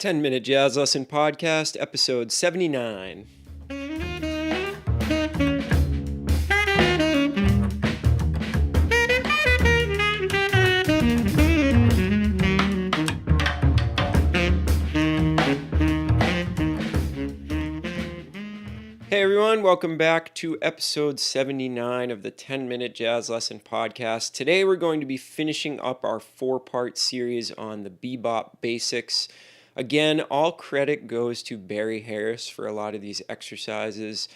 10-Minute Jazz Lesson Podcast, episode 79. Hey everyone, welcome back to episode 79 of the 10-Minute Jazz Lesson Podcast. Today we're going to be finishing up our four-part series on the Bebop basics. Again, all credit goes to Barry Harris for a lot of these exercises.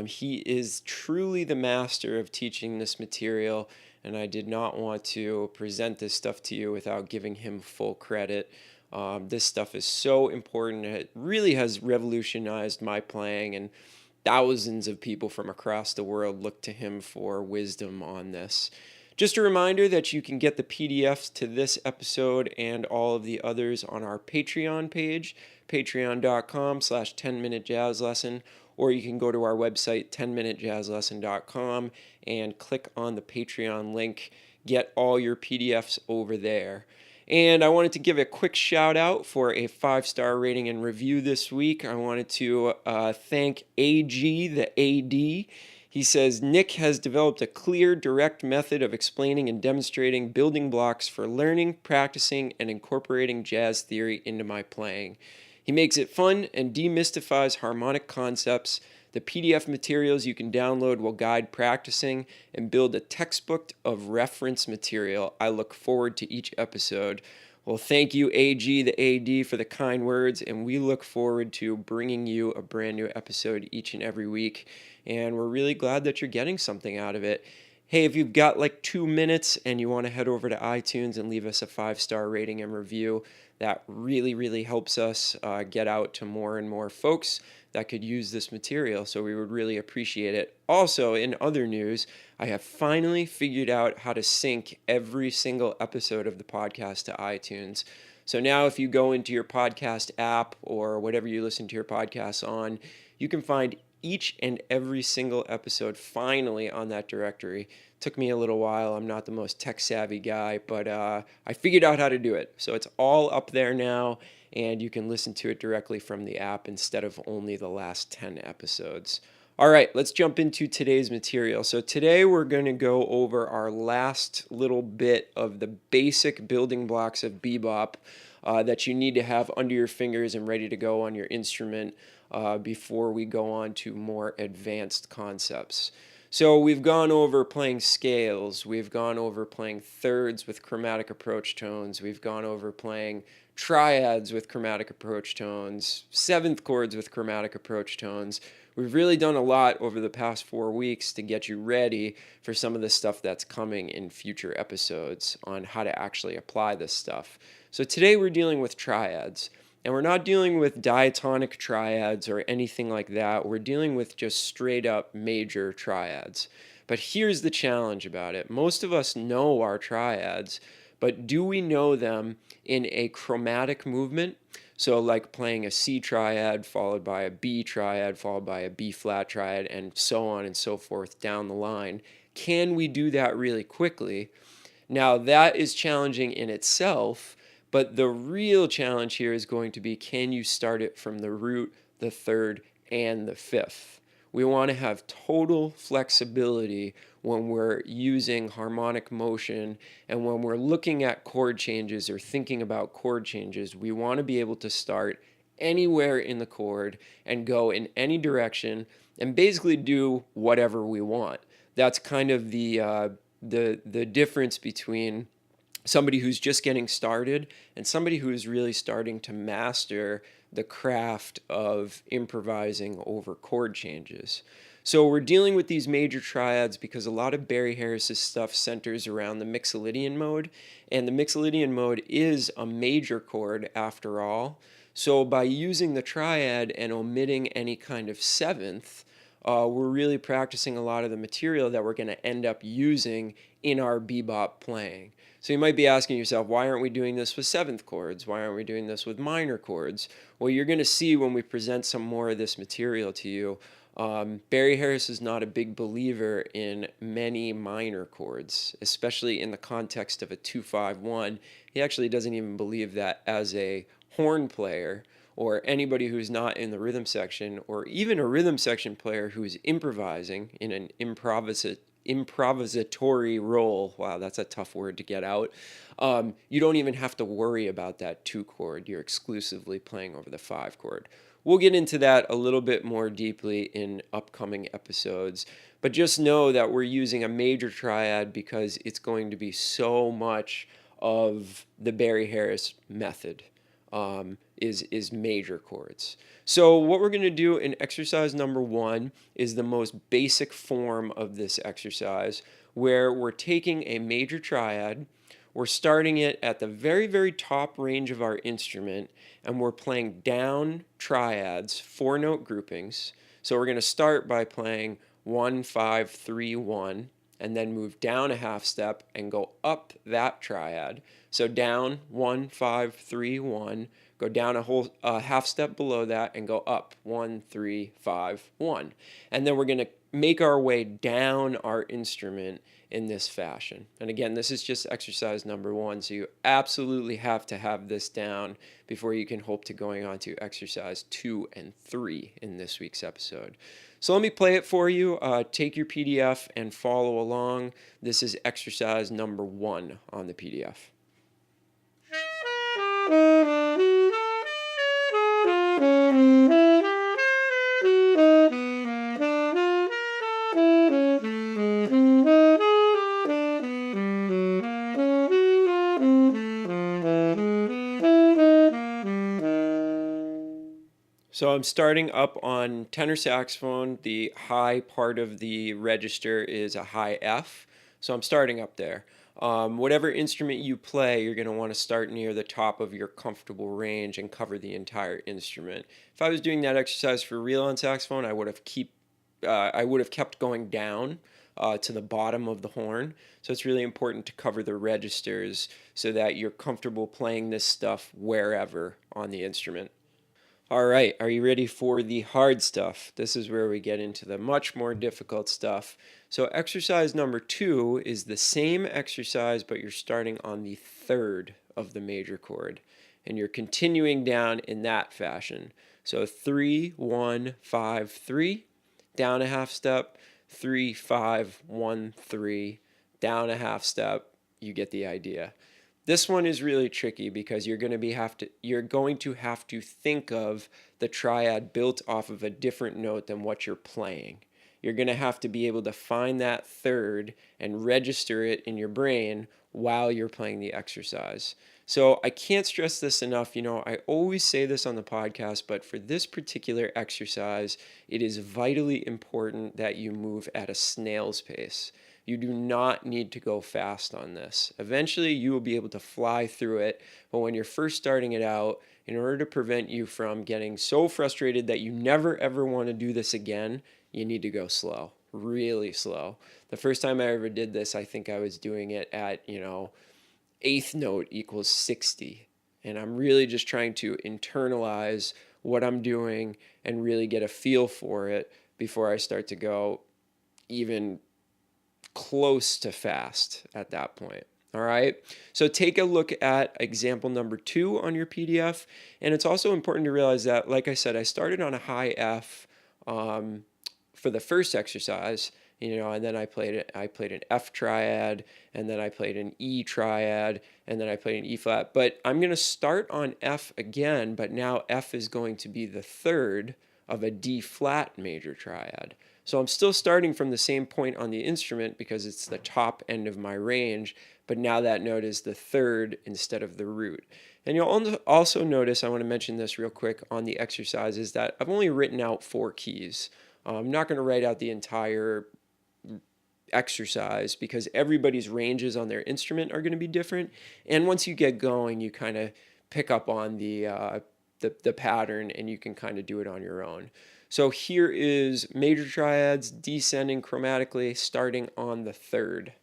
He is truly the master of teaching this material, and I did not want to present this stuff to you without giving him full credit. This stuff is so important. It really has revolutionized my playing, and thousands of people from across the world look to him for wisdom on this. Just a reminder that you can get the PDFs to this episode and all of the others on our Patreon page, patreon.com/10minutejazzlesson, or you can go to our website, 10minutejazzlesson.com, and click on the Patreon link. Get all your PDFs over there. And I wanted to give a quick shout out for a 5-star rating and review this week. I wanted to thank AG, the AD. He says, Nick has developed a clear, direct method of explaining and demonstrating building blocks for learning, practicing, and incorporating jazz theory into my playing. He makes it fun and demystifies harmonic concepts. The PDF materials you can download will guide practicing and build a textbook of reference material. I look forward to each episode. Well, thank you, AG, the AD, for the kind words, and we look forward to bringing you a brand new episode each and every week, and we're really glad that you're getting something out of it. Hey, if you've got like 2 minutes and you want to head over to iTunes and leave us a 5-star rating and review, that really helps us get out to more and more folks that could use this material, so we would really appreciate it. Also, in other news, I have finally figured out how to sync every single episode of the podcast to iTunes. So now if you go into your podcast app or whatever you listen to your podcasts on, you can find each and every single episode finally on that directory. Took me a little while. I'm not the most tech-savvy guy, but I figured out how to do it. So it's all up there now, and you can listen to it directly from the app instead of only the last 10 episodes. All right, let's jump into today's material. So today we're going to go over our last little bit of the basic building blocks of bebop that you need to have under your fingers and ready to go on your instrument before we go on to more advanced concepts. So we've gone over playing scales, we've gone over playing thirds with chromatic approach tones, we've gone over playing triads with chromatic approach tones, seventh chords with chromatic approach tones. We've really done a lot over the past 4 weeks to get you ready for some of the stuff that's coming in future episodes on how to actually apply this stuff. So today we're dealing with triads. And we're not dealing with diatonic triads or anything like that. We're dealing with just straight up major triads. But here's the challenge about it. Most of us know our triads, but do we know them in a chromatic movement? So like playing a C triad followed by a B triad followed by a B flat triad and so on and so forth down the line. Can we do that really quickly? Now that is challenging in itself. But the real challenge here is going to be, can you start it from the root, the third, and the fifth? We want to have total flexibility when we're using harmonic motion, and when we're looking at chord changes or thinking about chord changes, we want to be able to start anywhere in the chord and go in any direction and basically do whatever we want. That's kind of the difference between somebody who's just getting started and somebody who is really starting to master the craft of improvising over chord changes. So we're dealing with these major triads because a lot of Barry Harris's stuff centers around the Mixolydian mode, and the Mixolydian mode is a major chord after all. So by using the triad and omitting any kind of seventh, we're really practicing a lot of the material that we're going to end up using in our bebop playing. So you might be asking yourself, why aren't we doing this with seventh chords? Why aren't we doing this with minor chords? Well, you're going to see when we present some more of this material to you. Barry Harris is not a big believer in many minor chords, especially in the context of a 2-5-1. He actually doesn't even believe that as a horn player or anybody who's not in the rhythm section, or even a rhythm section player who's improvising in an improvisatory role. Wow, that's a tough word to get out. You don't even have to worry about that 2 chord. You're exclusively playing over the 5 chord. We'll get into that a little bit more deeply in upcoming episodes, but just know that we're using a major triad because it's going to be so much of the Barry Harris method. Is major chords. So what we're going to do in exercise number 1 is the most basic form of this exercise, where we're taking a major triad, we're starting it at the very, very top range of our instrument, and we're playing down triads, 4-note groupings. So we're going to start by playing 1, 5, 3, 1, and then move down a half step and go up that triad. So down 1, 5, 3, 1, go down a whole half step below that and go up 1, 3, 5, 1. And then we're going to make our way down our instrument in this fashion. And again, this is just exercise number 1, so you absolutely have to have this down before you can hope to going on to exercise 2 and 3 in this week's episode. So let me play it for you. Take your PDF and follow along. This is exercise number 1 on the PDF. So I'm starting up on tenor saxophone. The high part of the register is a high F, so I'm starting up there. Whatever instrument you play, you're going to want to start near the top of your comfortable range and cover the entire instrument. If I was doing that exercise for real on saxophone, I would have kept going down to the bottom of the horn. So it's really important to cover the registers so that you're comfortable playing this stuff wherever on the instrument. All right, are you ready for the hard stuff? This is where we get into the much more difficult stuff. So exercise number 2 is the same exercise, but you're starting on the 3rd of the major chord, and you're continuing down in that fashion. So 3, 1, 5, 3, down a half step, 3, 5, 1, 3, down a half step. You get the idea. This one is really tricky because you're going to have to think of the triad built off of a different note than what you're playing. You're going to have to be able to find that 3rd and register it in your brain while you're playing the exercise. So I can't stress this enough. I always say this on the podcast, but for this particular exercise, it is vitally important that you move at a snail's pace. You do not need to go fast on this. Eventually, you will be able to fly through it, but when you're first starting it out, in order to prevent you from getting so frustrated that you never ever want to do this again, you need to go slow, really slow. The first time I ever did this, I think I was doing it at, 8th note equals 60. And I'm really just trying to internalize what I'm doing and really get a feel for it before I start to go even close to fast at that point. All right, so take a look at example number 2 on your PDF. And it's also important to realize that, like I said, I started on a high F for the first exercise, and then I played an F triad, and then I played an E triad, and then I played an E flat. But I'm going to start on F again, but now F is going to be the 3rd of a D flat major triad. So I'm still starting from the same point on the instrument because it's the top end of my range, but now that note is the 3rd instead of the root. And you'll also notice, I want to mention this real quick on the exercises, that I've only written out 4 keys. I'm not going to write out the entire exercise because everybody's ranges on their instrument are going to be different. And once you get going, you kind of pick up on the pattern and you can kind of do it on your own. So here is major triads descending chromatically starting on the 3rd.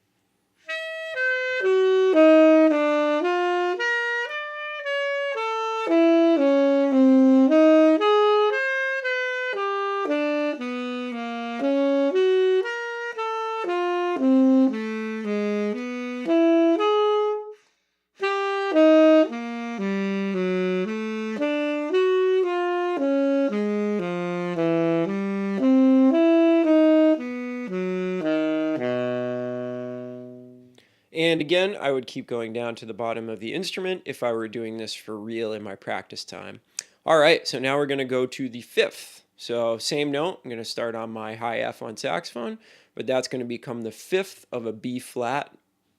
And again, I would keep going down to the bottom of the instrument if I were doing this for real in my practice time. All right, so now we're going to go to the fifth. So same note, I'm going to start on my high F on saxophone, but that's going to become the fifth of a B flat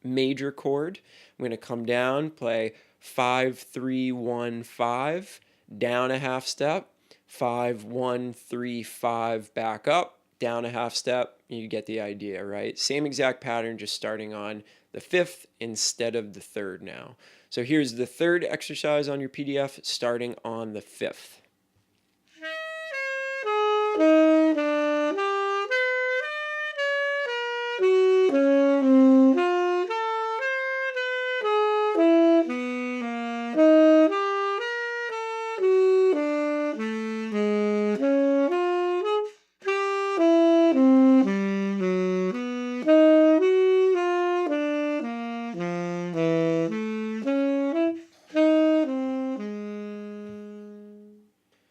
major chord. I'm going to come down, play 5, 3, 1, 5, down a half step, 5, 1, 3, 5, back up, down a half step. You get the idea, right? Same exact pattern, just starting on the fifth instead of the third now. So here's the third exercise on your PDF, starting on the fifth.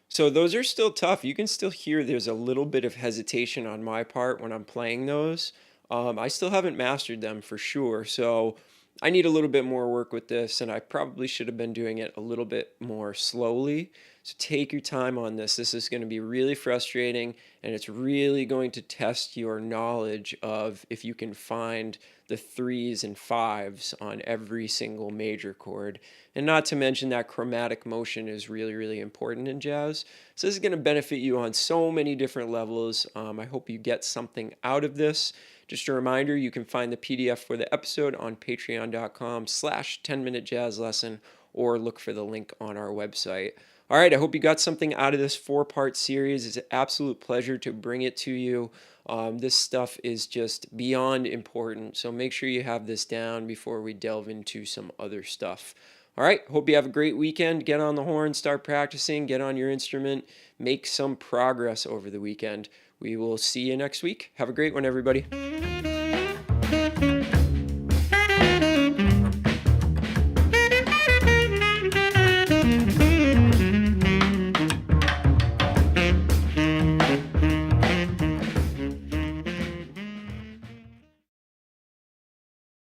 So those are still tough. You can still hear there's a little bit of hesitation on my part when I'm playing those. I still haven't mastered them for sure. So I need a little bit more work with this, and I probably should have been doing it a little bit more slowly. So take your time on this. This is going to be really frustrating, and it's really going to test your knowledge of if you can find the threes and fives on every single major chord. And not to mention that chromatic motion is really, really important in jazz. So this is going to benefit you on so many different levels. I hope you get something out of this. Just a reminder, you can find the PDF for the episode on patreon.com/10-minute jazz lesson, or look for the link on our website. All right, I hope you got something out of this 4-part series. It's an absolute pleasure to bring it to you. This stuff is just beyond important, so make sure you have this down before we delve into some other stuff. All right, hope you have a great weekend. Get on the horn, start practicing, get on your instrument, make some progress over the weekend. We will see you next week. Have a great one, everybody.